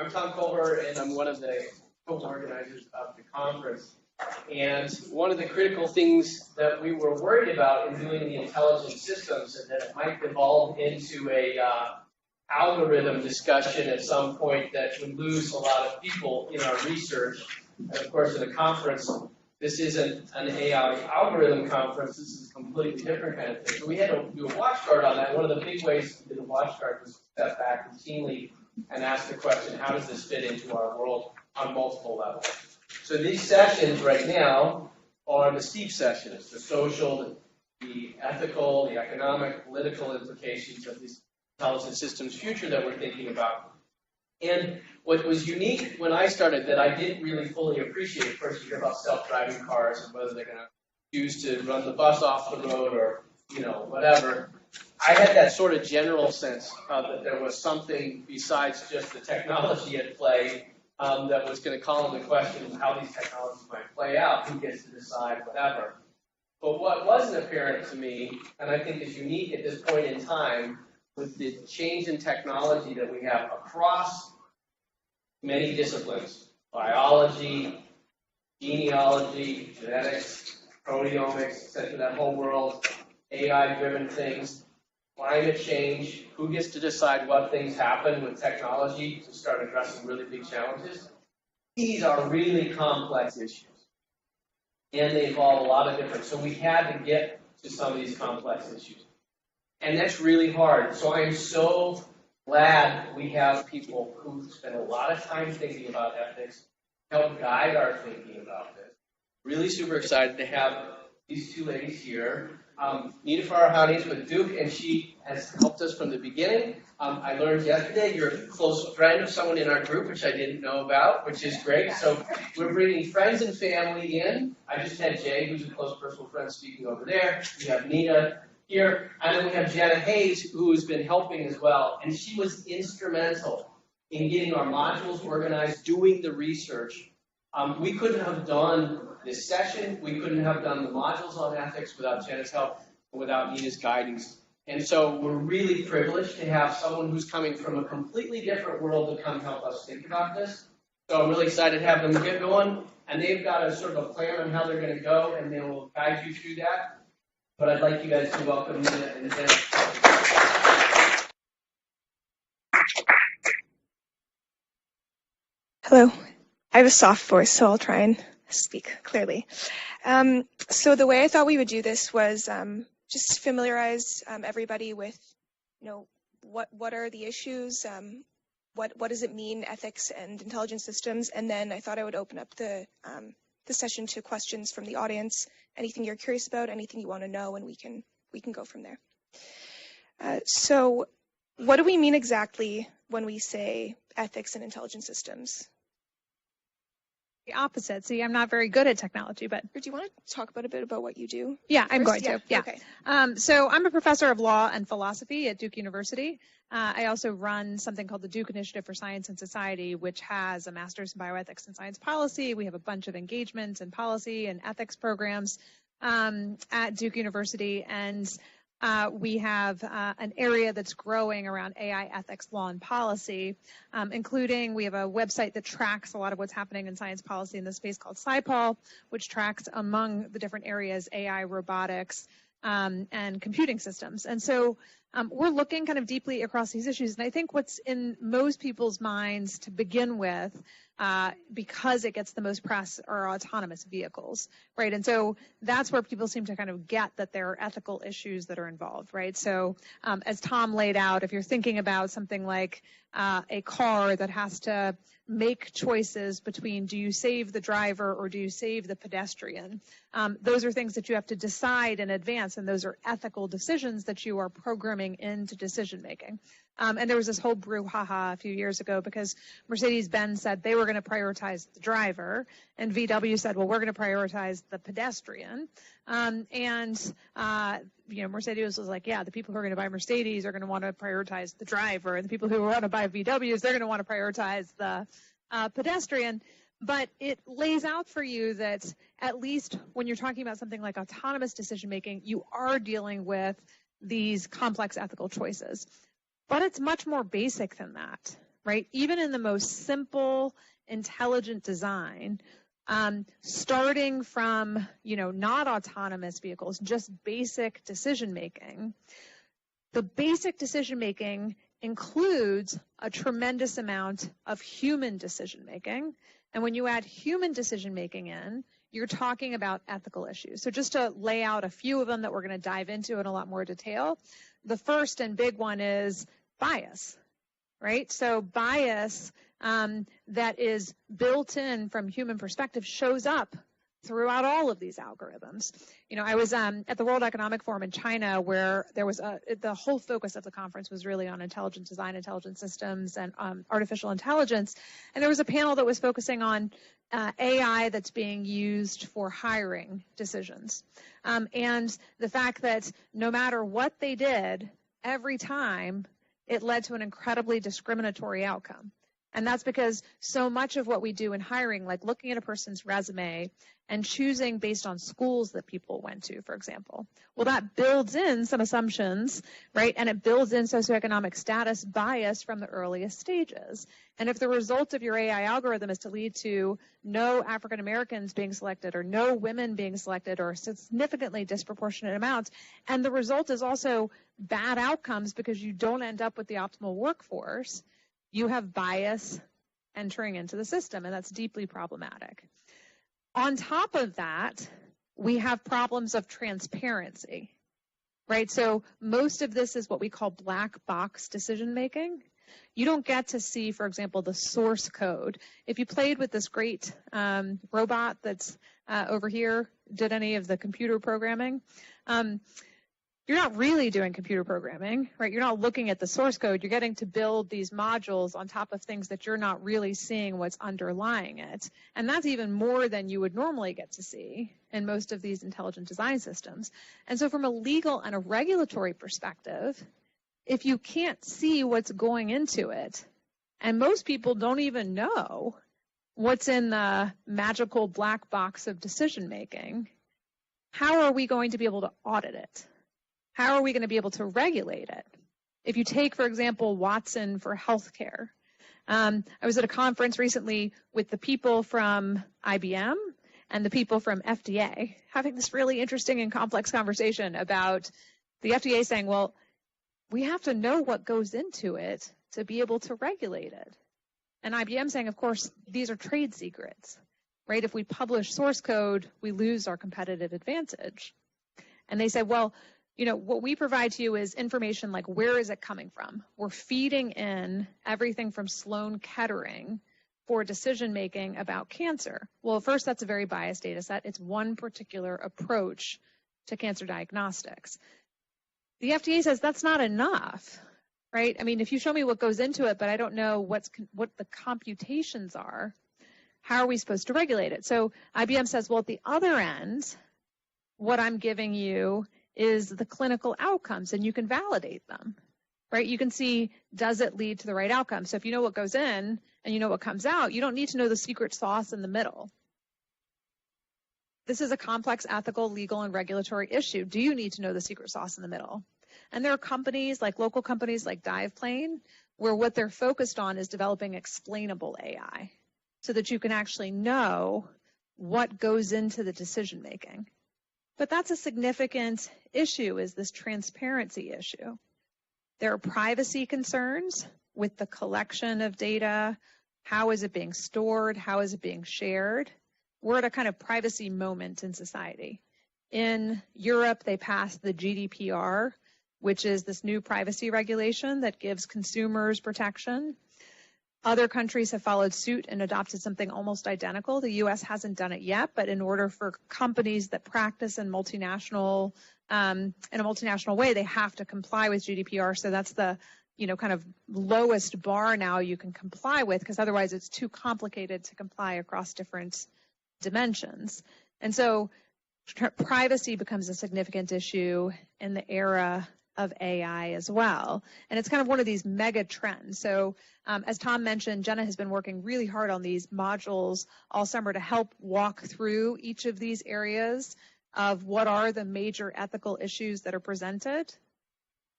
I'm Tom Culver, and I'm one of the co-organizers of the conference. And one of the critical things that we were worried about in doing the intelligent systems is that it might evolve into a algorithm discussion at some point that would lose a lot of people in our research. And of course, in a conference, this isn't an AI algorithm conference. This is a completely different kind of thing. So we had to do a watchguard on that. One of the big ways to do the watchguard was to step back routinely and ask the question, how does this fit into our world on multiple levels? So these sessions right now are the steep sessions, the social, the ethical, the economic, political implications of this intelligent systems future that we're thinking about. And what was unique when I started that I didn't really fully appreciate, of course, you hear about self-driving cars and whether they're going to choose to run the bus off the road or, whatever. I had that sort of general sense that there was something besides just the technology at play that was going to call into question how these technologies might play out, who gets to decide, whatever. But what wasn't apparent to me, and I think is unique at this point in time, with the change in technology that we have across many disciplines, biology, genealogy, genetics, proteomics, etc., that whole world, AI-driven things, climate change, who gets to decide what things happen with technology to start addressing really big challenges. These are really complex issues, and they involve a lot of different. So we had to get to some of these complex issues, and that's really hard. So I am so glad we have people who spend a lot of time thinking about ethics, help guide our thinking about this. Really super excited to have these two ladies here. Nita Farahany is with Duke, and she has helped us from the beginning. I learned yesterday you're a close friend of someone in our group, which I didn't know about, which is great. So we're bringing friends and family in. I just had Jay, who's a close personal friend, speaking over there. We have Nita here, and then we have Jenna Hayes, who's been helping as well. And she was instrumental in getting our modules organized, doing the research. We couldn't have done this session. We couldn't have done the modules on ethics without Jenna's help, without Nita's guidance. And so we're really privileged to have someone who's coming from a completely different world to come help us think about this. So I'm really excited to have them get going. And they've got a sort of a plan on how they're going to go, and they will guide you through that. But I'd like you guys to welcome Nita and Jenna. Hello. I have a soft voice, so I'll try and speak clearly. So the way I thought we would do this was just familiarize everybody with, what are the issues, what does it mean, ethics and intelligent systems, and then I thought I would open up the session to questions from the audience, anything you're curious about, anything you want to know, and we can go from there. So what do we mean exactly when we say ethics and intelligent systems? The opposite. See, I'm not very good at technology, but... Do you want to talk a bit about what you do? Yeah, I'm going to. Yeah. Okay. So I'm a professor of law and philosophy at Duke University. I also run something called the Duke Initiative for Science and Society, which has a master's in bioethics and science policy. We have a bunch of engagement and policy and ethics programs at Duke University, and we have an area that's growing around AI ethics, law, and policy, including we have a website that tracks a lot of what's happening in science policy in this space called SciPol, which tracks among the different areas AI, robotics, and computing systems. And so we're looking kind of deeply across these issues. And I think what's in most people's minds to begin with, because it gets the most press, are autonomous vehicles, right? And so that's where people seem to kind of get that there are ethical issues that are involved, right? So as Tom laid out, if you're thinking about something like a car that has to make choices between do you save the driver or do you save the pedestrian, those are things that you have to decide in advance, and those are ethical decisions that you are programming into decision making. And there was this whole brouhaha a few years ago because Mercedes-Benz said they were going to prioritize the driver, and VW said, well, we're going to prioritize the pedestrian. Mercedes was like, yeah, the people who are going to buy Mercedes are going to want to prioritize the driver, and the people who want to buy VWs, they're going to want to prioritize the pedestrian. But it lays out for you that at least when you're talking about something like autonomous decision making, you are dealing with these complex ethical choices. But it's much more basic than that, right? Even in the most simple, intelligent design, starting from, not autonomous vehicles, just basic decision making. The basic decision making includes a tremendous amount of human decision making. And when you add human decision making in, you're talking about ethical issues. So just to lay out a few of them that we're going to dive into in a lot more detail, the first and big one is bias, right? So bias that is built in from human perspective shows up throughout all of these algorithms. I was at the World Economic Forum in China, where there was the whole focus of the conference was really on intelligent design, intelligent systems, and artificial intelligence. And there was a panel that was focusing on AI that's being used for hiring decisions. And the fact that no matter what they did, every time it led to an incredibly discriminatory outcome. And that's because so much of what we do in hiring, like looking at a person's resume and choosing based on schools that people went to, for example, well, that builds in some assumptions, right? And it builds in socioeconomic status bias from the earliest stages. And if the result of your AI algorithm is to lead to no African Americans being selected or no women being selected or significantly disproportionate amounts, and the result is also bad outcomes because you don't end up with the optimal workforce, you have bias entering into the system, and that's deeply problematic. On top of that, we have problems of transparency, right? So most of this is what we call black box decision making. You don't get to see, for example, the source code. If you played with this great robot that's over here, did any of the computer programming, you're not really doing computer programming, right? You're not looking at the source code. You're getting to build these modules on top of things that you're not really seeing what's underlying it. And that's even more than you would normally get to see in most of these intelligent design systems. And so from a legal and a regulatory perspective, if you can't see what's going into it, and most people don't even know what's in the magical black box of decision making, how are we going to be able to audit it? How are we going to be able to regulate it? If you take, for example, Watson for healthcare, I was at a conference recently with the people from IBM and the people from FDA having this really interesting and complex conversation about the FDA saying, well, we have to know what goes into it to be able to regulate it. And IBM saying, of course, these are trade secrets, right? If we publish source code, we lose our competitive advantage. And they said, well, what we provide to you is information like where is it coming from? We're feeding in everything from Sloan Kettering for decision making about cancer. Well, first, that's a very biased data set. It's one particular approach to cancer diagnostics. The FDA says that's not enough, right? I mean, if you show me what goes into it, but I don't know what the computations are, how are we supposed to regulate it? So IBM says, well, at the other end, what I'm giving you is the clinical outcomes, and you can validate them, right? You can see, does it lead to the right outcome? So if you know what goes in and you know what comes out, you don't need to know the secret sauce in the middle. This is a complex ethical, legal, and regulatory issue. Do you need to know the secret sauce in the middle? And there are companies, like local companies like Diveplane, where what they're focused on is developing explainable AI so that you can actually know what goes into the decision making. But that's a significant issue, is this transparency issue. There are privacy concerns with the collection of data. How is it being stored? How is it being shared? We're at a kind of privacy moment in society. In Europe, they passed the GDPR, which is this new privacy regulation that gives consumers protection. Other countries have followed suit and adopted something almost identical. The U.S. hasn't done it yet, but in order for companies that practice in a multinational way, they have to comply with GDPR. So that's the, kind of lowest bar now you can comply with, because otherwise it's too complicated to comply across different dimensions. And so privacy becomes a significant issue in the era of AI as well. And it's kind of one of these mega trends. So as Tom mentioned, Jenna has been working really hard on these modules all summer to help walk through each of these areas of what are the major ethical issues that are presented.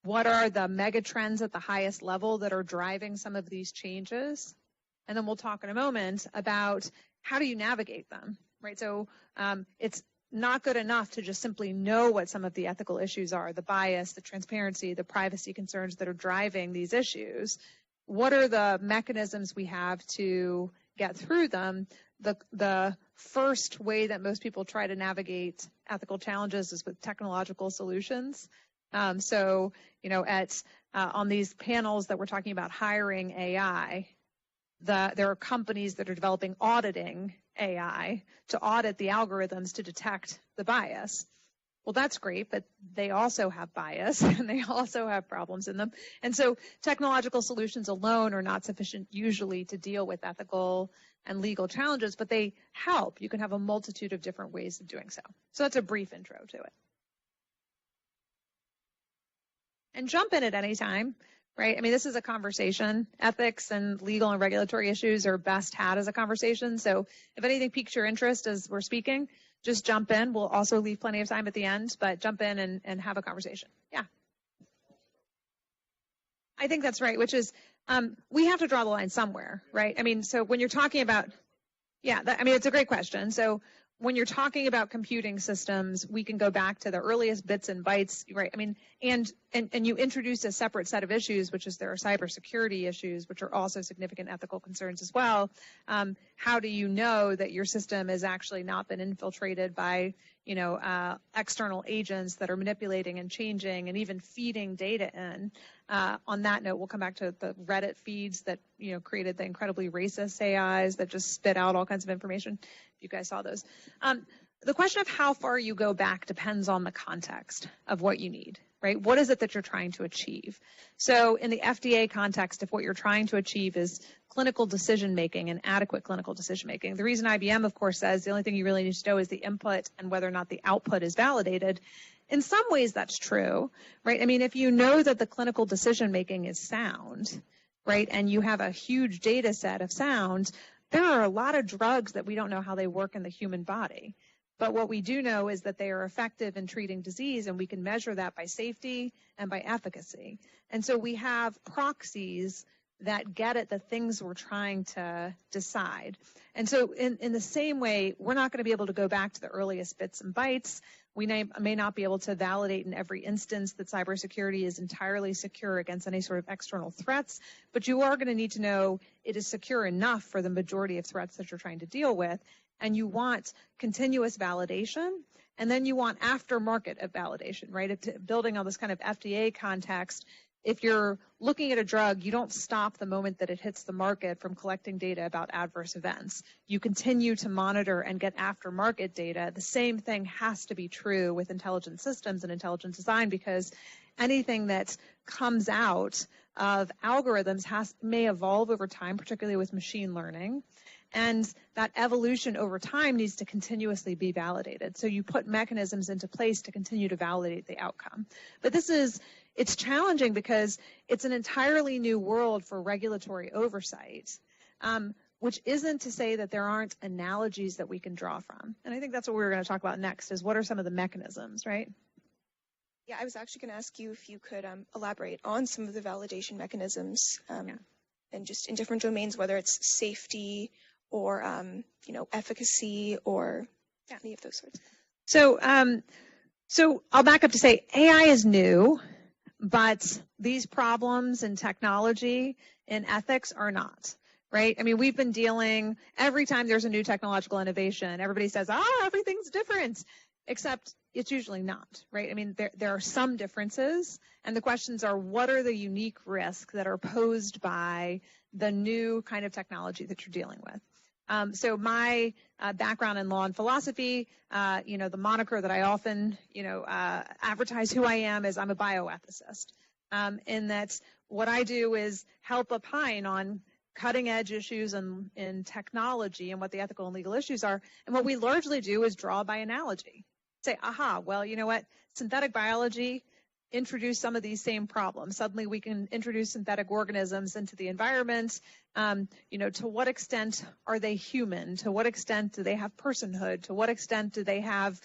what are the mega trends at the highest level that are driving some of these changes? And then we'll talk in a moment about how do you navigate them, right? So it's not good enough to just simply know what some of the ethical issues are, the bias, the transparency, the privacy concerns that are driving these issues. What are the mechanisms we have to get through them? The first way that most people try to navigate ethical challenges is with technological solutions. So, you know, on these panels that we're talking about hiring AI, there are companies that are developing auditing AI to audit the algorithms to detect the bias. Well, that's great, but they also have bias and they also have problems in them. And so technological solutions alone are not sufficient usually to deal with ethical and legal challenges, but they help. You can have a multitude of different ways of doing so. So that's a brief intro to it. And jump in at any time, right? I mean, this is a conversation. Ethics and legal and regulatory issues are best had as a conversation. So if anything piques your interest as we're speaking, just jump in. We'll also leave plenty of time at the end, but jump in and have a conversation. Yeah. I think that's right, which is we have to draw the line somewhere, right? I mean, so when you're talking about, I mean, it's a great question. So when you're talking about computing systems, we can go back to the earliest bits and bytes, right? I mean, and you introduce a separate set of issues, which is there are cybersecurity issues, which are also significant ethical concerns as well. How do you know that your system has actually not been infiltrated by, you know, external agents that are manipulating and changing and even feeding data in? On that note, we'll come back to the Reddit feeds that, you know, created the incredibly racist AIs that just spit out all kinds of information. If you guys saw those. The question of how far you go back depends on the context of what you need, right? What is it that you're trying to achieve? So in the FDA context, if what you're trying to achieve is clinical decision-making and adequate clinical decision-making, the reason IBM, of course, says the only thing you really need to know is the input and whether or not the output is validated. In some ways, that's true, right? I mean, if you know that the clinical decision-making is sound, right, and you have a huge data set of sound, there are a lot of drugs that we don't know how they work in the human body. But what we do know is that they are effective in treating disease, and we can measure that by safety and by efficacy. And so we have proxies that get at the things we're trying to decide. And so in the same way, we're not going to be able to go back to the earliest bits and bytes. We may not be able to validate in every instance that cybersecurity is entirely secure against any sort of external threats, but you are going to need to know it is secure enough for the majority of threats that you're trying to deal with. And you want continuous validation, and then you want aftermarket validation, right? Building on this kind of FDA context, if you're looking at a drug, you don't stop the moment that it hits the market from collecting data about adverse events. You continue to monitor and get aftermarket data. The same thing has to be true with intelligent systems and intelligent design, because anything that comes out of algorithms may evolve over time, particularly with machine learning. And that evolution over time needs to continuously be validated. So you put mechanisms into place to continue to validate the outcome. But it's challenging because it's an entirely new world for regulatory oversight, which isn't to say that there aren't analogies that we can draw from. And I think that's what we're going to talk about next, is what are some of the mechanisms, right? Yeah, I was actually going to ask you if you could elaborate on some of the validation mechanisms and just in different domains, whether it's safety or, you know, efficacy or any of those sorts. So I'll back up to say AI is new, but these problems in technology and ethics are not, right? I mean, we've been dealing, every time there's a new technological innovation, everybody says, everything's different, except it's usually not, right? I mean, there are some differences, and the questions are, what are the unique risks that are posed by the new kind of technology that you're dealing with? So my background in law and philosophy, you know, the moniker that I often, you know, advertise who I am is I'm a bioethicist. In that what I do is help opine on cutting edge issues in technology and what the ethical and legal issues are. And what we largely do is draw by analogy. Say, well, you know what, synthetic biology introduce some of these same problems. Suddenly we can introduce synthetic organisms into the environment. You know, to what extent are they human? To what extent do they have personhood? To what extent do they have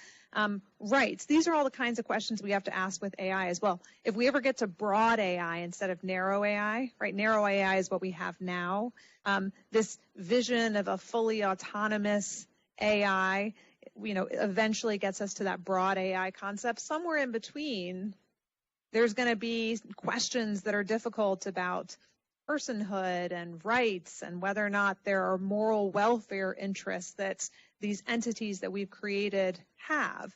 Rights. These are all the kinds of questions we have to ask with AI as well. If we ever get to broad AI instead of narrow AI, right? Narrow AI is what we have now. This vision of a fully autonomous AI, eventually gets us to that broad AI concept. Somewhere in between, there's going to be questions that are difficult about personhood and rights and whether or not there are moral welfare interests that these entities that we've created have.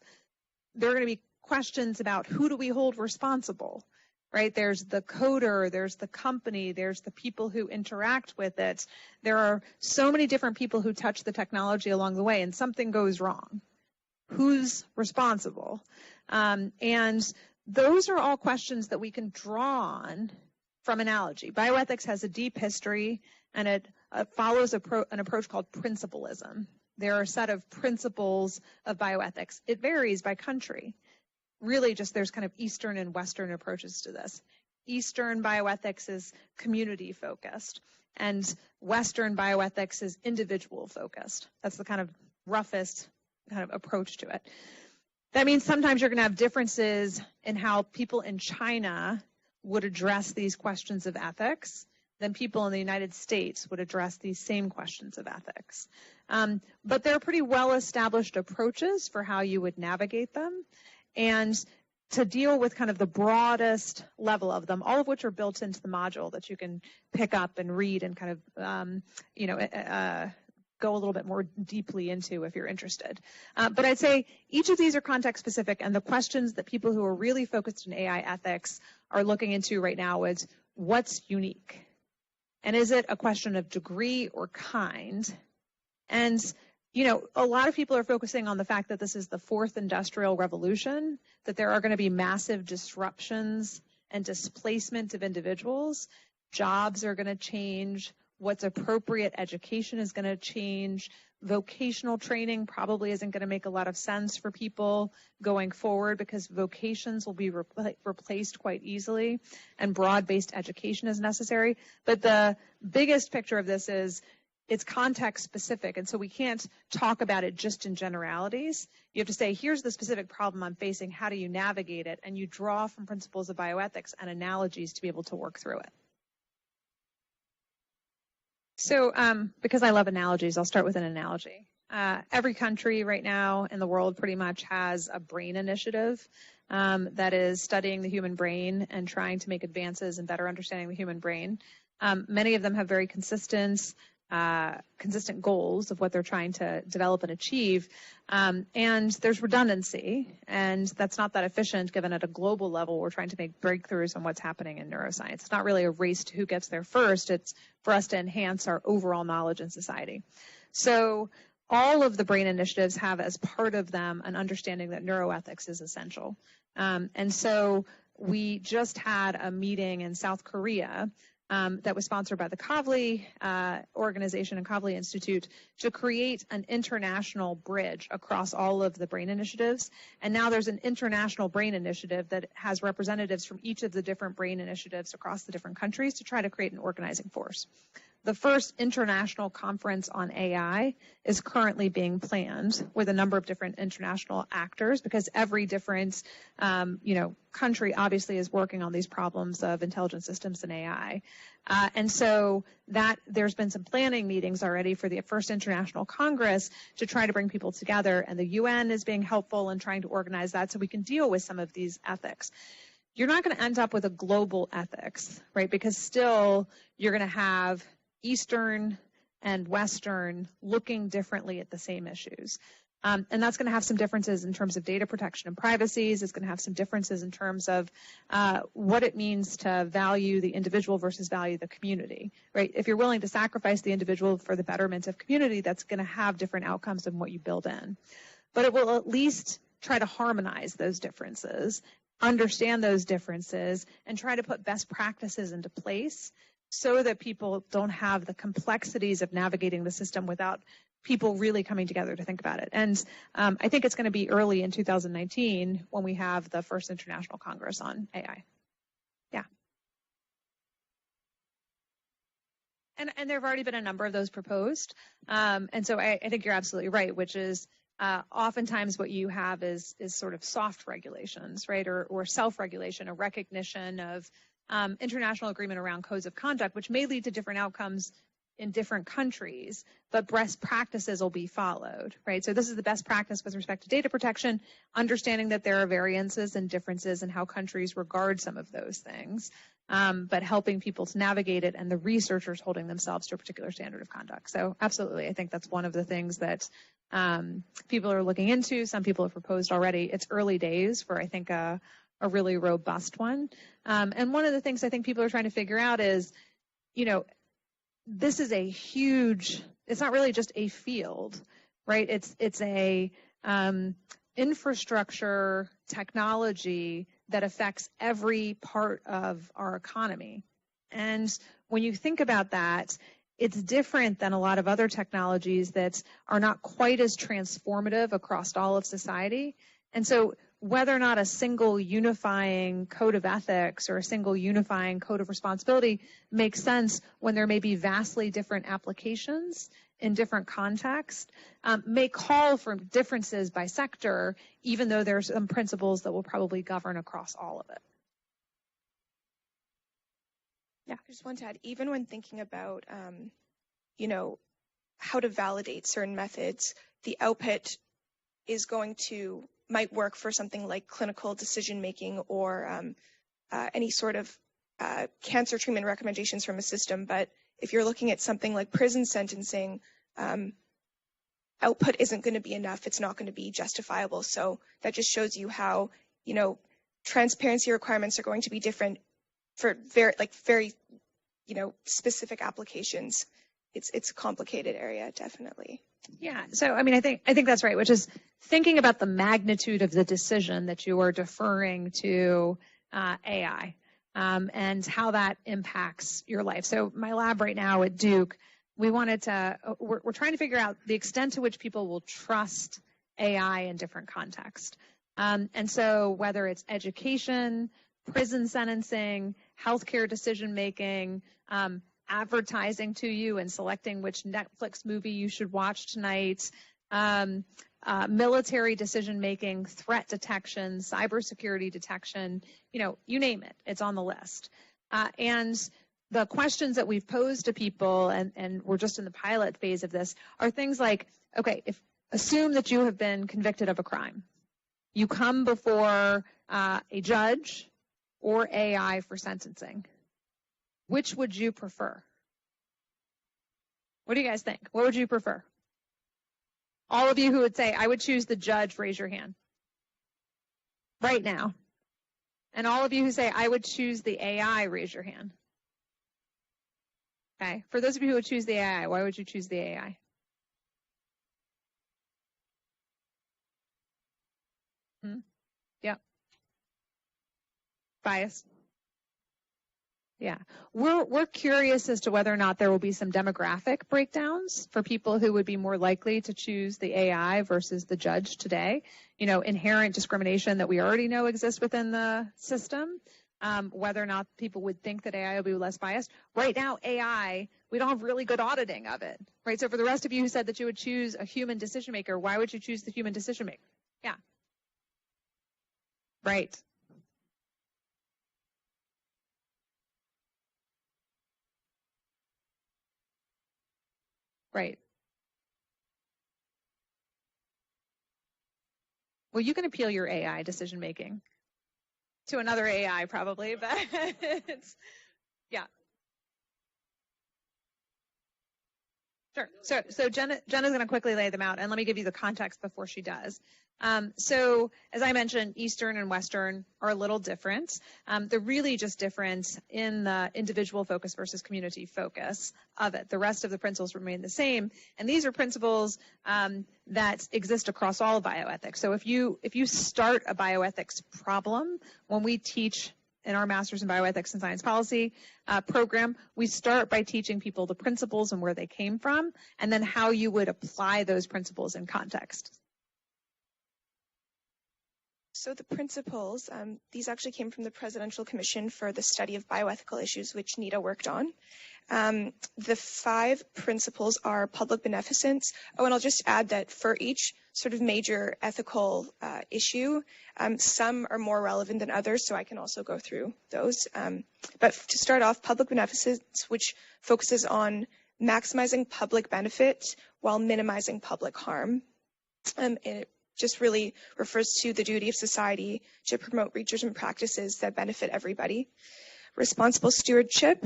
There are going to be questions about who do we hold responsible, right? There's the coder, there's the company, there's the people who interact with it. There are so many different people who touch the technology along the way, and something goes wrong. Who's responsible? And those are all questions that we can draw on from analogy. Bioethics has a deep history, and it follows an approach called principlism. There are a set of principles of bioethics. It varies by country. Really, just there's kind of Eastern and Western approaches to this. Eastern bioethics is community focused, and Western bioethics is individual focused. That's the kind of roughest kind of approach to it. That means sometimes you're going to have differences in how people in China would address these questions of ethics than people in the United States would address these same questions of ethics. But there are pretty well-established approaches for how you would navigate them. And to deal with kind of the broadest level of them, all of which are built into the module that you can pick up and read and kind of, go a little bit more deeply into if you're interested. But I'd say each of these are context specific, and the questions that people who are really focused in AI ethics are looking into right now is what's unique? And is it a question of degree or kind? And, a lot of people are focusing on the fact that this is the fourth industrial revolution, that there are going to be massive disruptions and displacement of individuals. Jobs are going to change. What's appropriate education is going to change. Vocational training probably isn't going to make a lot of sense for people going forward because vocations will be replaced quite easily, and broad-based education is necessary. But the biggest picture of this is it's context specific, and so we can't talk about it just in generalities. You have to say, here's the specific problem I'm facing, how do you navigate it? And you draw from principles of bioethics and analogies to be able to work through it. So because I love analogies, I'll start with an analogy. Every country right now in the world pretty much has a brain initiative that is studying the human brain and trying to make advances in better understanding the human brain. Many of them have very consistent goals of what they're trying to develop and achieve. And there's redundancy, and that's not that efficient given at a global level we're trying to make breakthroughs on what's happening in neuroscience. It's not really a race to who gets there first. It's for us to enhance our overall knowledge in society. So all of the brain initiatives have as part of them an understanding that neuroethics is essential. And so we just had a meeting in South Korea that was sponsored by the Kavli organization and Kavli Institute to create an international bridge across all of the brain initiatives. And now there's an international brain initiative that has representatives from each of the different brain initiatives across the different countries to try to create an organizing force. The first international conference on AI is currently being planned with a number of different international actors because every different, country obviously is working on these problems of intelligent systems and AI. And so that there's been some planning meetings already for the first international Congress to try to bring people together, and the UN is being helpful in trying to organize that so we can deal with some of these ethics. You're not going to end up with a global ethics, right? Because still you're going to have Eastern and Western looking differently at the same issues. And that's going to have some differences in terms of data protection and privacies. It's going to have some differences in terms of what it means to value the individual versus value the community, right? If you're willing to sacrifice the individual for the betterment of community, that's going to have different outcomes than what you build in. But it will at least try to harmonize those differences, understand those differences, and try to put best practices into place so that people don't have the complexities of navigating the system without people really coming together to think about it. And I think it's going to be early in 2019 when we have the first International Congress on AI. Yeah. And there have already been a number of those proposed. And so I think you're absolutely right, which is oftentimes what you have is sort of soft regulations, right, or self-regulation, a recognition of international agreement around codes of conduct, which may lead to different outcomes in different countries, but best practices will be followed, right? So this is the best practice with respect to data protection, understanding that there are variances and differences in how countries regard some of those things, but helping people to navigate it and the researchers holding themselves to a particular standard of conduct. So absolutely, I think that's one of the things that people are looking into. Some people have proposed already. It's early days for, I think, a really robust one. And one of the things I think people are trying to figure out is, you know, this is a huge, it's not really just a field, right? It's a infrastructure technology that affects every part of our economy. And when you think about that, it's different than a lot of other technologies that are not quite as transformative across all of society. And so whether or not a single unifying code of ethics or a single unifying code of responsibility makes sense when there may be vastly different applications in different contexts, may call for differences by sector, even though there's some principles that will probably govern across all of it. Yeah, I just want to add, even when thinking about, you know, how to validate certain methods, the output is might work for something like clinical decision-making or any sort of cancer treatment recommendations from a system. But if you're looking at something like prison sentencing, output isn't going to be enough. It's not going to be justifiable. So that just shows you how, you know, transparency requirements are going to be different for very, you know, specific applications. It's a complicated area, definitely. Yeah, so I mean, I think that's right, which is thinking about the magnitude of the decision that you are deferring to AI and how that impacts your life. So my lab right now at Duke, we're trying to figure out the extent to which people will trust AI in different contexts. And so whether it's education, prison sentencing, healthcare decision making, advertising to you and selecting which Netflix movie you should watch tonight, military decision-making, threat detection, cybersecurity detection, you know, you name it, it's on the list. And the questions that we've posed to people, and we're just in the pilot phase of this, are things like, okay, assume that you have been convicted of a crime. You come before a judge or AI for sentencing. Which would you prefer? What do you guys think? What would you prefer? All of you who would say, I would choose the judge, raise your hand. Right now. And all of you who say, I would choose the AI, raise your hand. Okay. For those of you who would choose the AI, why would you choose the AI? Yep. Bias. Yeah, we're curious as to whether or not there will be some demographic breakdowns for people who would be more likely to choose the AI versus the judge today. You know, inherent discrimination that we already know exists within the system, whether or not people would think that AI will be less biased. Right now, AI, we don't have really good auditing of it, right? So for the rest of you who said that you would choose a human decision maker, why would you choose the human decision maker? Yeah. Right. Right. Well, you can appeal your AI decision making to another AI probably, but yeah. Sure. So Jenna's going to quickly lay them out, and let me give you the context before she does. So as I mentioned, Eastern and Western are a little different. They're really just different in the individual focus versus community focus of it. The rest of the principles remain the same, and these are principles that exist across all of bioethics. So if you start a bioethics problem, when we teach in our Master's in Bioethics and Science Policy program, we start by teaching people the principles and where they came from, and then how you would apply those principles in context. So the principles, these actually came from the Presidential Commission for the Study of Bioethical Issues, which Nita worked on. The 5 principles are public beneficence. Oh, and I'll just add that for each sort of major ethical issue, some are more relevant than others, so I can also go through those. But to start off, public beneficence, which focuses on maximizing public benefit while minimizing public harm. It just really refers to the duty of society to promote research and practices that benefit everybody. Responsible stewardship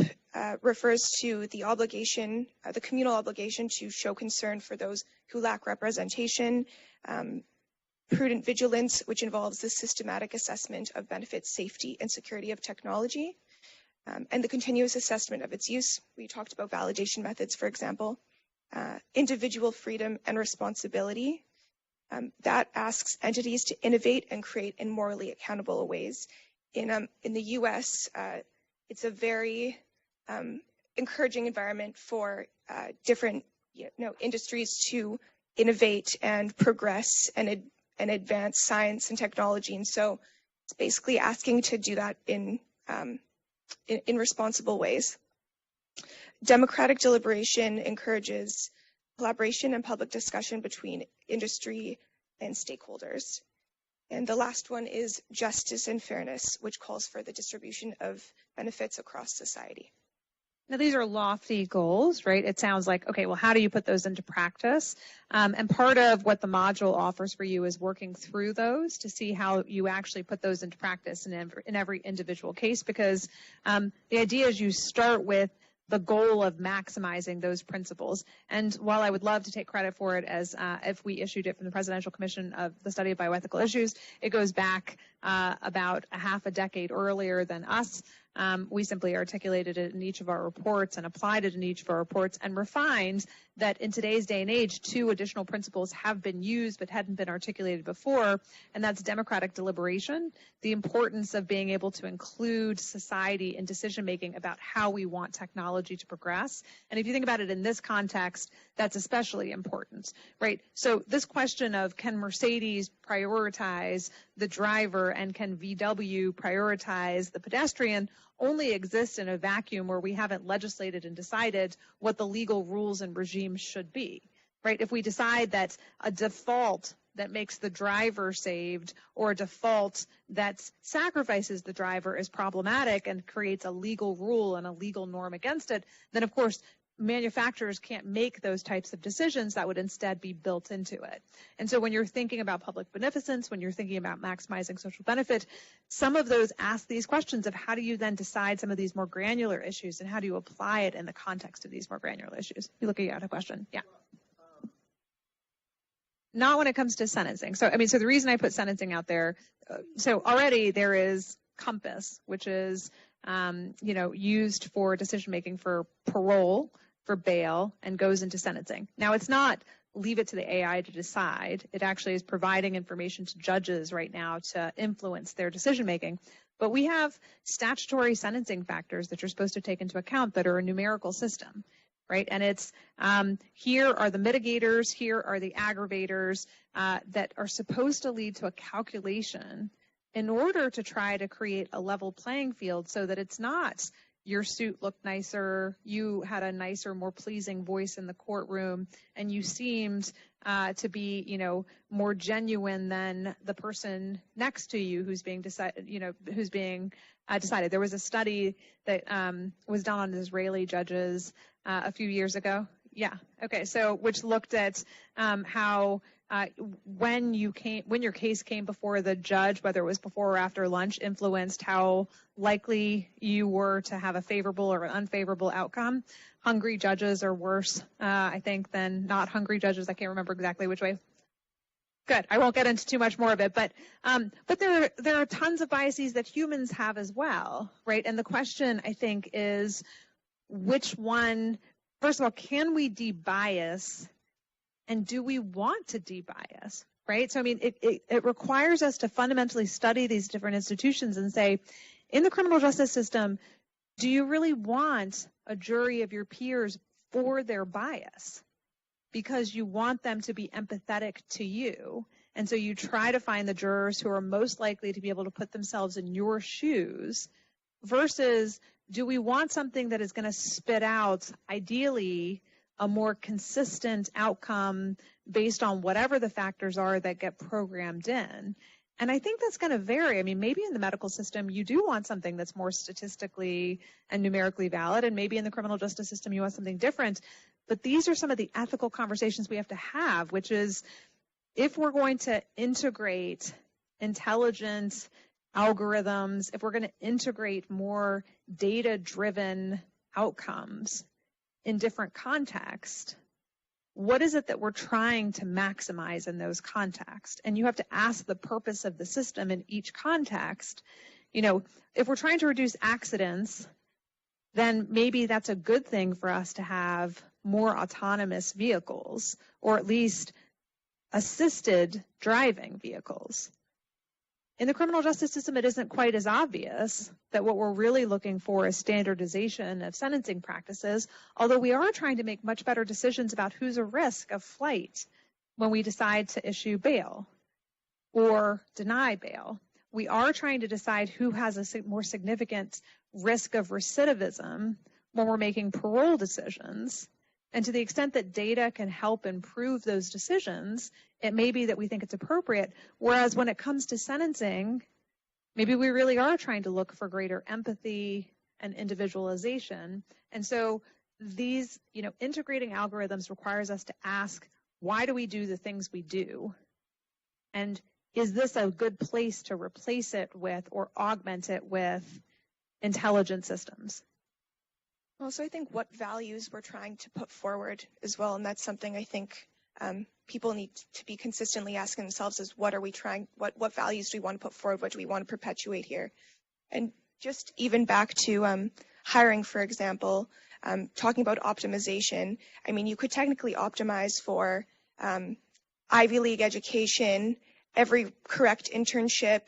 refers to the obligation, the communal obligation to show concern for those who lack representation. Prudent vigilance, which involves the systematic assessment of benefits, safety, and security of technology. And the continuous assessment of its use. We talked about validation methods, for example. Individual freedom and responsibility. That asks entities to innovate and create in morally accountable ways. In the U.S., it's a very encouraging environment for different industries to innovate and progress and advance science and technology. And so it's basically asking to do that in responsible ways. Democratic deliberation encourages collaboration and public discussion between industry and stakeholders. And the last one is justice and fairness, which calls for the distribution of benefits across society. Now, these are lofty goals, right? It sounds like, okay, well, how do you put those into practice? And part of what the module offers for you is working through those to see how you actually put those into practice in every individual case, because the idea is you start with the goal of maximizing those principles. And while I would love to take credit for it as if we issued it from the Presidential Commission of the Study of Bioethical Issues, it goes back about a half a decade earlier than us. We simply articulated it in each of our reports and applied it in each of our reports and refined that in today's day and age, 2 additional principles have been used but hadn't been articulated before, and that's democratic deliberation, the importance of being able to include society in decision-making about how we want technology to progress. And if you think about it in this context, that's especially important, right? So this question of can Mercedes prioritize the driver and can VW prioritize the pedestrian only exists in a vacuum where we haven't legislated and decided what the legal rules and regimes should be, right? If we decide that a default that makes the driver saved or a default that sacrifices the driver is problematic and creates a legal rule and a legal norm against it, then of course manufacturers can't make those types of decisions. That would instead be built into it. And so when you're thinking about public beneficence, when you're thinking about maximizing social benefit, some of those ask these questions of how do you then decide some of these more granular issues and how do you apply it in the context of these more granular issues? You're looking at a question. Yeah. Not when it comes to sentencing. So the reason I put sentencing out there, so already there is COMPASS, which is used for decision making for parole, for bail, and goes into sentencing. Now, it's not leave it to the AI to decide. It actually is providing information to judges right now to influence their decision making. But we have statutory sentencing factors that you're supposed to take into account that are a numerical system, right? And it's here are the mitigators, here are the aggravators that are supposed to lead to a calculation in order to try to create a level playing field so that it's not your suit looked nicer, you had a nicer, more pleasing voice in the courtroom, and you seemed to be, more genuine than the person next to you who's being decided. There was a study that was done on Israeli judges a few years ago. Yeah. Okay. So, which looked at how when your case came before the judge, whether it was before or after lunch, influenced how likely you were to have a favorable or an unfavorable outcome. Hungry judges are worse, I think, than not hungry judges. I can't remember exactly which way. Good. I won't get into too much more of it, but there are tons of biases that humans have as well, right? And the question, I think, is which one. First of all, can we debias? And do we want to debias, right? So, it requires us to fundamentally study these different institutions and say, in the criminal justice system, do you really want a jury of your peers for their bias? Because you want them to be empathetic to you And so you try to find the jurors who are most likely to be able to put themselves in your shoes versus do we want something that is going to spit out, ideally, a more consistent outcome based on whatever the factors are that get programmed in. And I think that's going to vary. I mean, maybe in the medical system, you do want something that's more statistically and numerically valid, and maybe in the criminal justice system, you want something different. But these are some of the ethical conversations we have to have, which is if we're going to integrate intelligent algorithms, if we're going to integrate more data-driven outcomes in different contexts, what is it that we're trying to maximize in those contexts? And you have to ask the purpose of the system in each context. You know, if we're trying to reduce accidents, then maybe that's a good thing for us to have more autonomous vehicles, or at least assisted driving vehicles. In the criminal justice system, it isn't quite as obvious that what we're really looking for is standardization of sentencing practices, although we are trying to make much better decisions about who's a risk of flight when we decide to issue bail or deny bail. We are trying to decide who has a more significant risk of recidivism when we're making parole decisions. And to the extent that data can help improve those decisions, it may be that we think it's appropriate. Whereas when it comes to sentencing, maybe we really are trying to look for greater empathy and individualization. And so these, integrating algorithms requires us to ask, why do we do the things we do? And is this a good place to replace it with or augment it with intelligent systems? Also, I think what values we're trying to put forward as well, and that's something I think people need to be consistently asking themselves is what values do we want to put forward, what do we want to perpetuate here? And just even back to hiring, for example, talking about optimization, I mean, you could technically optimize for Ivy League education, every correct internship,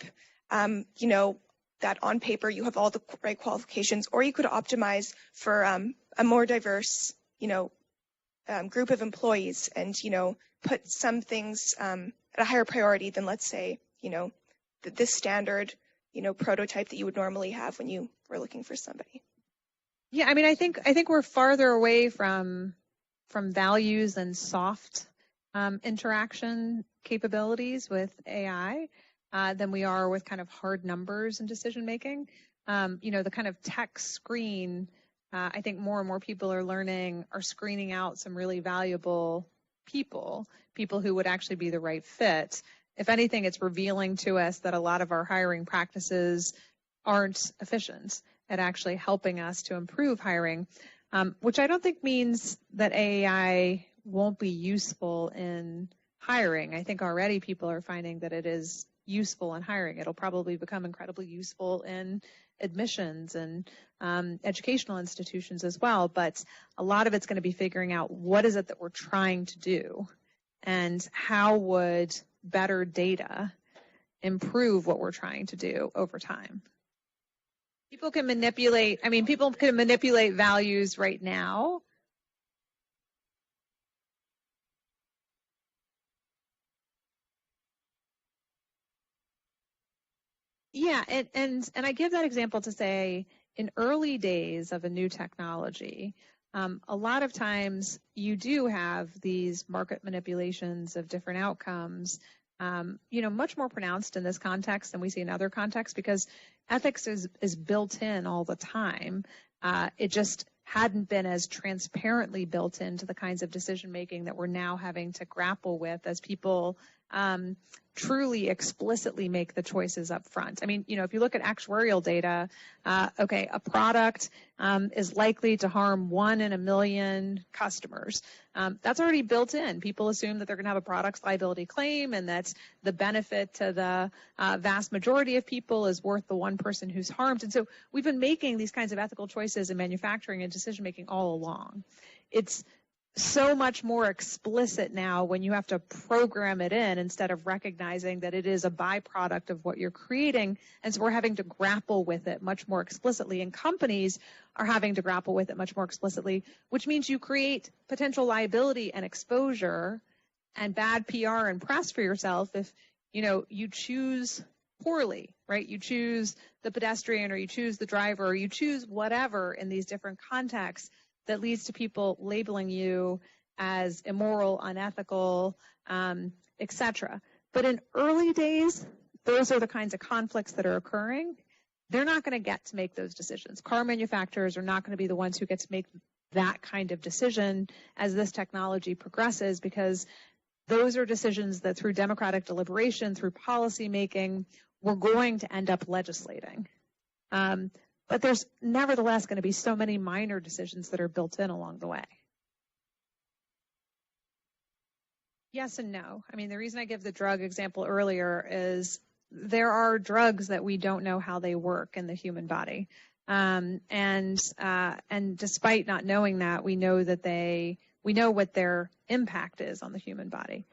that on paper you have all the right qualifications, or you could optimize for a more diverse, group of employees and, put some things at a higher priority than, let's say, this standard, prototype that you would normally have when you were looking for somebody. Yeah, I mean, I think we're farther away from values and soft interaction capabilities with AI. Than we are with kind of hard numbers and decision making. The kind of tech screen, I think more and more people are screening out some really valuable people who would actually be the right fit. If anything, it's revealing to us that a lot of our hiring practices aren't efficient at actually helping us to improve hiring, which I don't think means that AI won't be useful in hiring. I think already people are finding that it is useful in hiring. It'll probably become incredibly useful in admissions and educational institutions as well. But a lot of it's going to be figuring out what is it that we're trying to do and how would better data improve what we're trying to do over time. People can manipulate values right now. Yeah, and I give that example to say in early days of a new technology, a lot of times you do have these market manipulations of different outcomes, much more pronounced in this context than we see in other contexts because ethics is built in all the time. It just hadn't been as transparently built into the kinds of decision making that we're now having to grapple with as people truly explicitly make the choices up front. I mean, if you look at actuarial data, a product is likely to harm 1 in a million customers. That's already built in. People assume that they're going to have a products liability claim and that the benefit to the vast majority of people is worth the one person who's harmed. And so we've been making these kinds of ethical choices in manufacturing and decision making all along. It's so much more explicit now when you have to program it in instead of recognizing that it is a byproduct of what you're creating. And so we're having to grapple with it much more explicitly. And companies are having to grapple with it much more explicitly, which means you create potential liability and exposure and bad PR and press for yourself if, you choose poorly, right? You choose the pedestrian, or you choose the driver, or you choose whatever in these different contexts that leads to people labeling you as immoral, unethical, etc. But in early days, those are the kinds of conflicts that are occurring. They're not going to get to make those decisions. Car manufacturers are not going to be the ones who get to make that kind of decision as this technology progresses, because those are decisions that through democratic deliberation, through policy making, we're going to end up legislating. But there's nevertheless going to be so many minor decisions that are built in along the way. Yes and no. I mean, the reason I give the drug example earlier is there are drugs that we don't know how they work in the human body. And despite not knowing that, we know that we know what their impact is on the human body.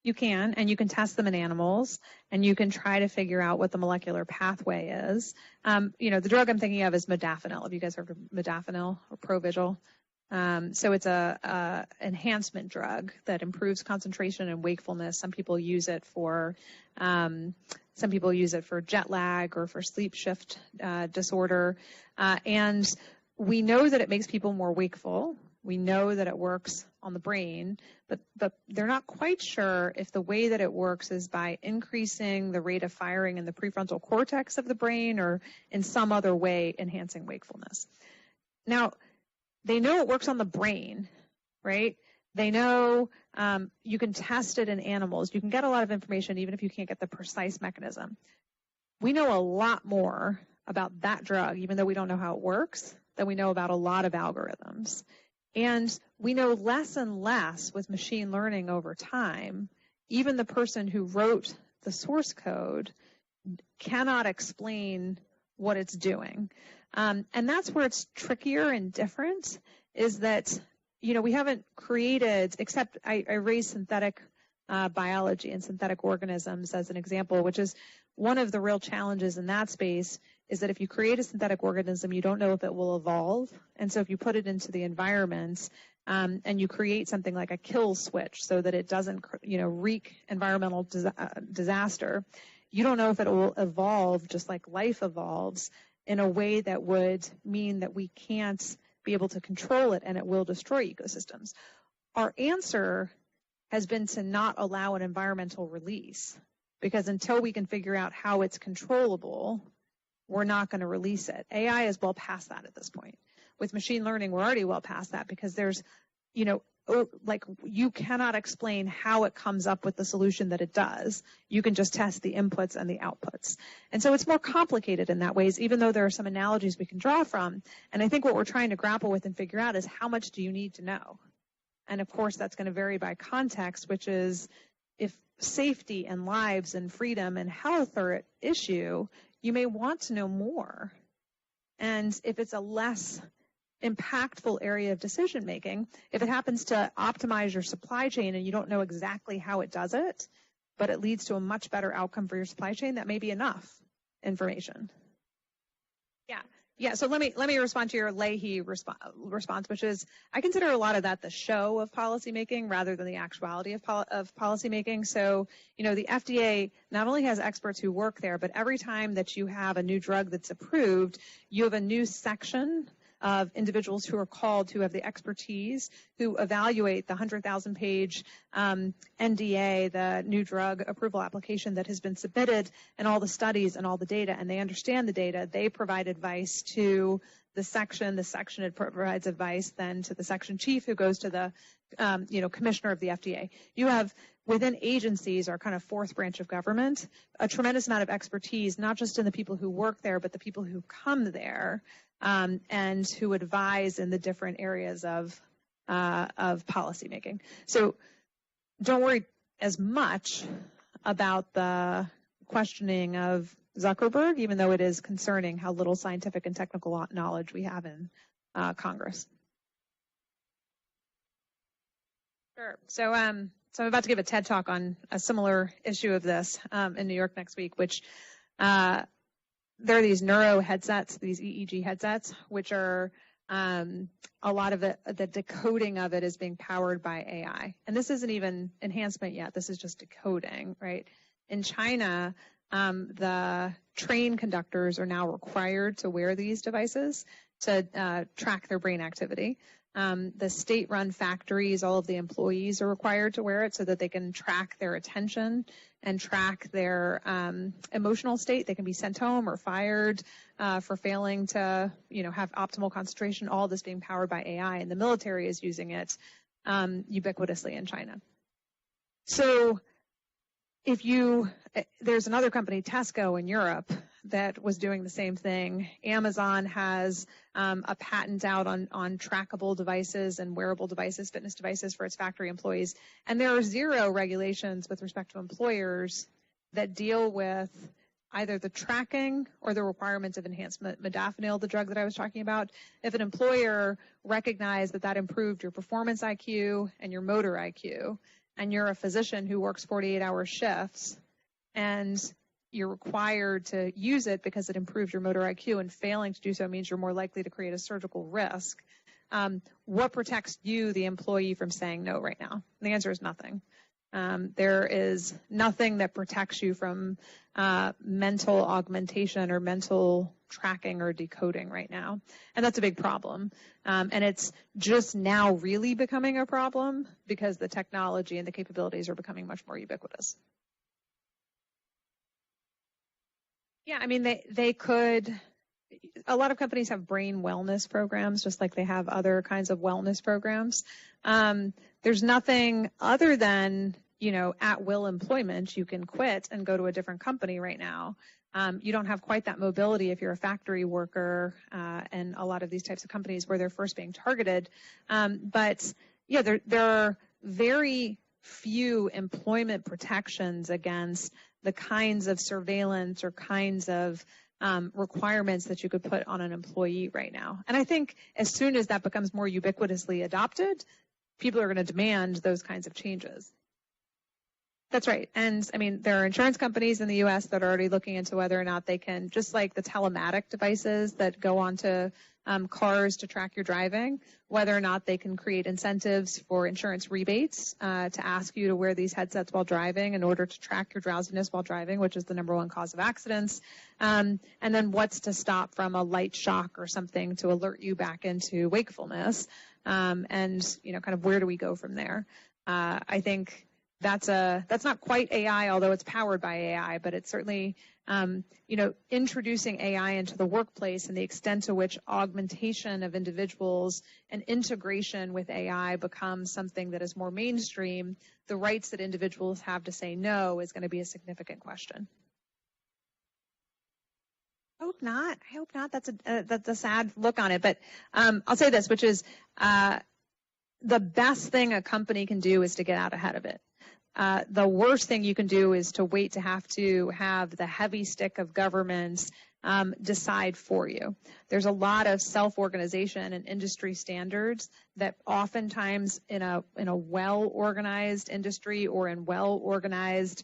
You can, and you can test them in animals, and you can try to figure out what the molecular pathway is. The drug I'm thinking of is Modafinil. Have you guys heard of Modafinil or Provigil? So it's a enhancement drug that improves concentration and wakefulness. Some people use it for jet lag or for sleep shift disorder. And we know that it makes people more wakeful. We know that it works on the brain, but they're not quite sure if the way that it works is by increasing the rate of firing in the prefrontal cortex of the brain or in some other way enhancing wakefulness. Now, they know it works on the brain, right? They know you can test it in animals. You can get a lot of information even if you can't get the precise mechanism. We know a lot more about that drug, even though we don't know how it works, than we know about a lot of algorithms. And we know less and less with machine learning over time. Even the person who wrote the source code cannot explain what it's doing. And that's where it's trickier and different, is that, we haven't created, except I raised synthetic biology and synthetic organisms as an example, which is one of the real challenges in that space, is that if you create a synthetic organism, you don't know if it will evolve. And so if you put it into the environment and you create something like a kill switch so that it doesn't, wreak environmental disaster, you don't know if it will evolve just like life evolves in a way that would mean that we can't be able to control it and it will destroy ecosystems. Our answer has been to not allow an environmental release, because until we can figure out how it's controllable, we're not going to release it. AI is well past that at this point. With machine learning, we're already well past that, because there's, you cannot explain how it comes up with the solution that it does. You can just test the inputs and the outputs. And so it's more complicated in that ways, even though there are some analogies we can draw from. And I think what we're trying to grapple with and figure out is how much do you need to know? And of course, that's going to vary by context, which is if safety and lives and freedom and health are at issue, you may want to know more. And if it's a less impactful area of decision making, if it happens to optimize your supply chain and you don't know exactly how it does it, but it leads to a much better outcome for your supply chain, that may be enough information. Yeah. So let me respond to your Leahy response, which is I consider a lot of that the show of policymaking rather than the actuality of policymaking. So, the FDA not only has experts who work there, but every time that you have a new drug that's approved, you have a new section of individuals who are called, who have the expertise, who evaluate the 100,000-page NDA, the new drug approval application that has been submitted, and all the studies and all the data, and they understand the data. They provide advice to the section it provides advice then to the section chief, who goes to the commissioner of the FDA. You have within agencies, our kind of fourth branch of government, a tremendous amount of expertise, not just in the people who work there, but the people who come there and who advise in the different areas of policymaking. So don't worry as much about the questioning of Zuckerberg, even though it is concerning how little scientific and technical knowledge we have in Congress. Sure. So I'm about to give a TED Talk on a similar issue of this in New York next week, which there are these neuro headsets, these EEG headsets, which are a lot of it, the decoding of it is being powered by AI. And this isn't even enhancement yet. This is just decoding, right? In China, the train conductors are now required to wear these devices to track their brain activity. The state-run factories, all of the employees are required to wear it so that they can track their attention and track their emotional state. They can be sent home or fired for failing to, have optimal concentration. All this being powered by AI, and the military is using it ubiquitously in China. So, there's another company, Tesco, in Europe that was doing the same thing. Amazon has a patent out on trackable devices and wearable devices, fitness devices for its factory employees. And there are zero regulations with respect to employers that deal with either the tracking or the requirements of enhancement. Modafinil, the drug that I was talking about, if an employer recognized that improved your performance IQ and your motor IQ, and you're a physician who works 48-hour shifts, and you're required to use it because it improves your motor IQ, and failing to do so means you're more likely to create a surgical risk, what protects you, the employee, from saying no right now? And the answer is nothing. There is nothing that protects you from mental augmentation or mental tracking or decoding right now. And that's a big problem. And it's just now really becoming a problem because the technology and the capabilities are becoming much more ubiquitous. Yeah, I mean, they could. A lot of companies have brain wellness programs, just like they have other kinds of wellness programs. There's nothing other than, at-will employment. You can quit and go to a different company right now. You don't have quite that mobility if you're a factory worker and a lot of these types of companies where they're first being targeted. But, yeah, there are very few employment protections against the kinds of surveillance or kinds of requirements that you could put on an employee right now. And I think as soon as that becomes more ubiquitously adopted, people are going to demand those kinds of changes. That's right. And I mean, there are insurance companies in the U.S. that are already looking into whether or not they can, just like the telematic devices that go onto cars to track your driving, whether or not they can create incentives for insurance rebates to ask you to wear these headsets while driving in order to track your drowsiness while driving, which is the #1 cause of accidents. And then what's to stop from a light shock or something to alert you back into wakefulness? And, kind of where do we go from there? I think that's not quite AI, although it's powered by AI, but it's certainly, introducing AI into the workplace and the extent to which augmentation of individuals and integration with AI becomes something that is more mainstream. The rights that individuals have to say no is going to be a significant question. I hope not. That's a sad look on it. But I'll say this, which is the best thing a company can do is to get out ahead of it. The worst thing you can do is to wait to have the heavy stick of governments decide for you. There's a lot of self-organization and industry standards that oftentimes in a well-organized industry or in well-organized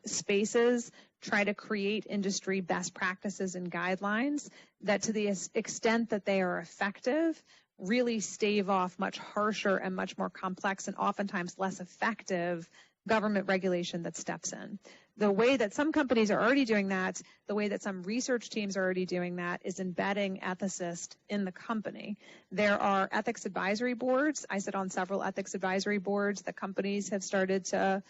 spaces try to create industry best practices and guidelines that, to the extent that they are effective, really stave off much harsher and much more complex and oftentimes less effective government regulation that steps in. The way that some companies are already doing that, the way that some research teams are already doing that, is embedding ethicists in the company. There are ethics advisory boards. I sit on several ethics advisory boards that companies have started to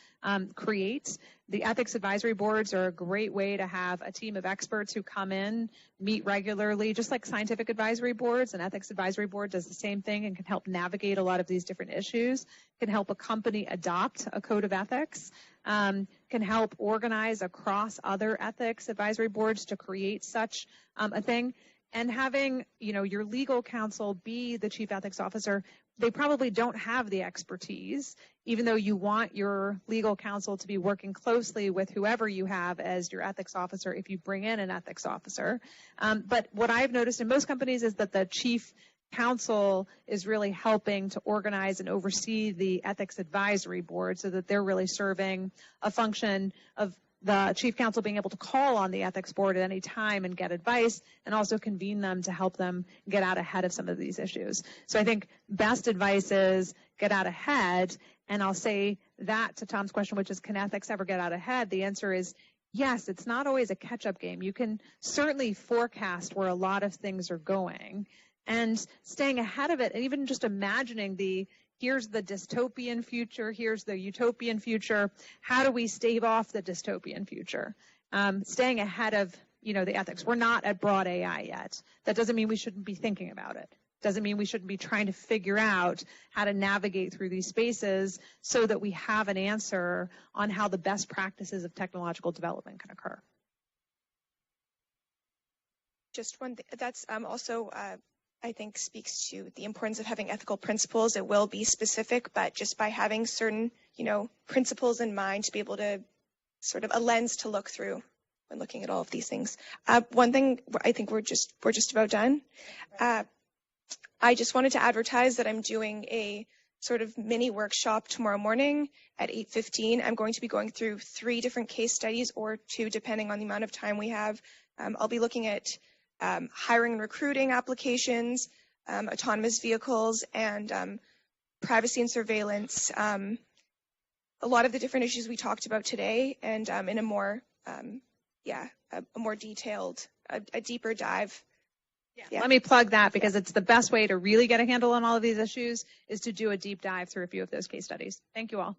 create. The ethics advisory boards are a great way to have a team of experts who come in, meet regularly, just like scientific advisory boards. An ethics advisory board does the same thing and can help navigate a lot of these different issues, can help a company adopt a code of ethics, can help organize across other ethics advisory boards to create such a thing. And having, your legal counsel be the chief ethics officer, they probably don't have the expertise, even though you want your legal counsel to be working closely with whoever you have as your ethics officer if you bring in an ethics officer. But what I've noticed in most companies is that the chief counsel is really helping to organize and oversee the ethics advisory board so that they're really serving a function of the chief counsel being able to call on the ethics board at any time and get advice, and also convene them to help them get out ahead of some of these issues. So I think best advice is get out ahead. And I'll say that to Tom's question, which is, can ethics ever get out ahead? The answer is yes. It's not always a catch-up game. You can certainly forecast where a lot of things are going, and staying ahead of it, and even just imagining here's the dystopian future, here's the utopian future. How do we stave off the dystopian future? Staying ahead of, the ethics. We're not at broad AI yet. That doesn't mean we shouldn't be thinking about it. Doesn't mean we shouldn't be trying to figure out how to navigate through these spaces so that we have an answer on how the best practices of technological development can occur. Just one thing that's also I think speaks to the importance of having ethical principles. It will be specific, but just by having certain, principles in mind to be able to sort of a lens to look through when looking at all of these things. One thing, I think we're just about done. I just wanted to advertise that I'm doing a sort of mini workshop tomorrow morning at 8:15. I'm going to be going through 3 different case studies, or 2, depending on the amount of time we have. I'll be looking at hiring and recruiting applications, autonomous vehicles, and privacy and surveillance. A lot of the different issues we talked about today, and in a more, a more detailed, a deeper dive. Yeah. Let me plug that, because it's the best way to really get a handle on all of these issues is to do a deep dive through a few of those case studies. Thank you all.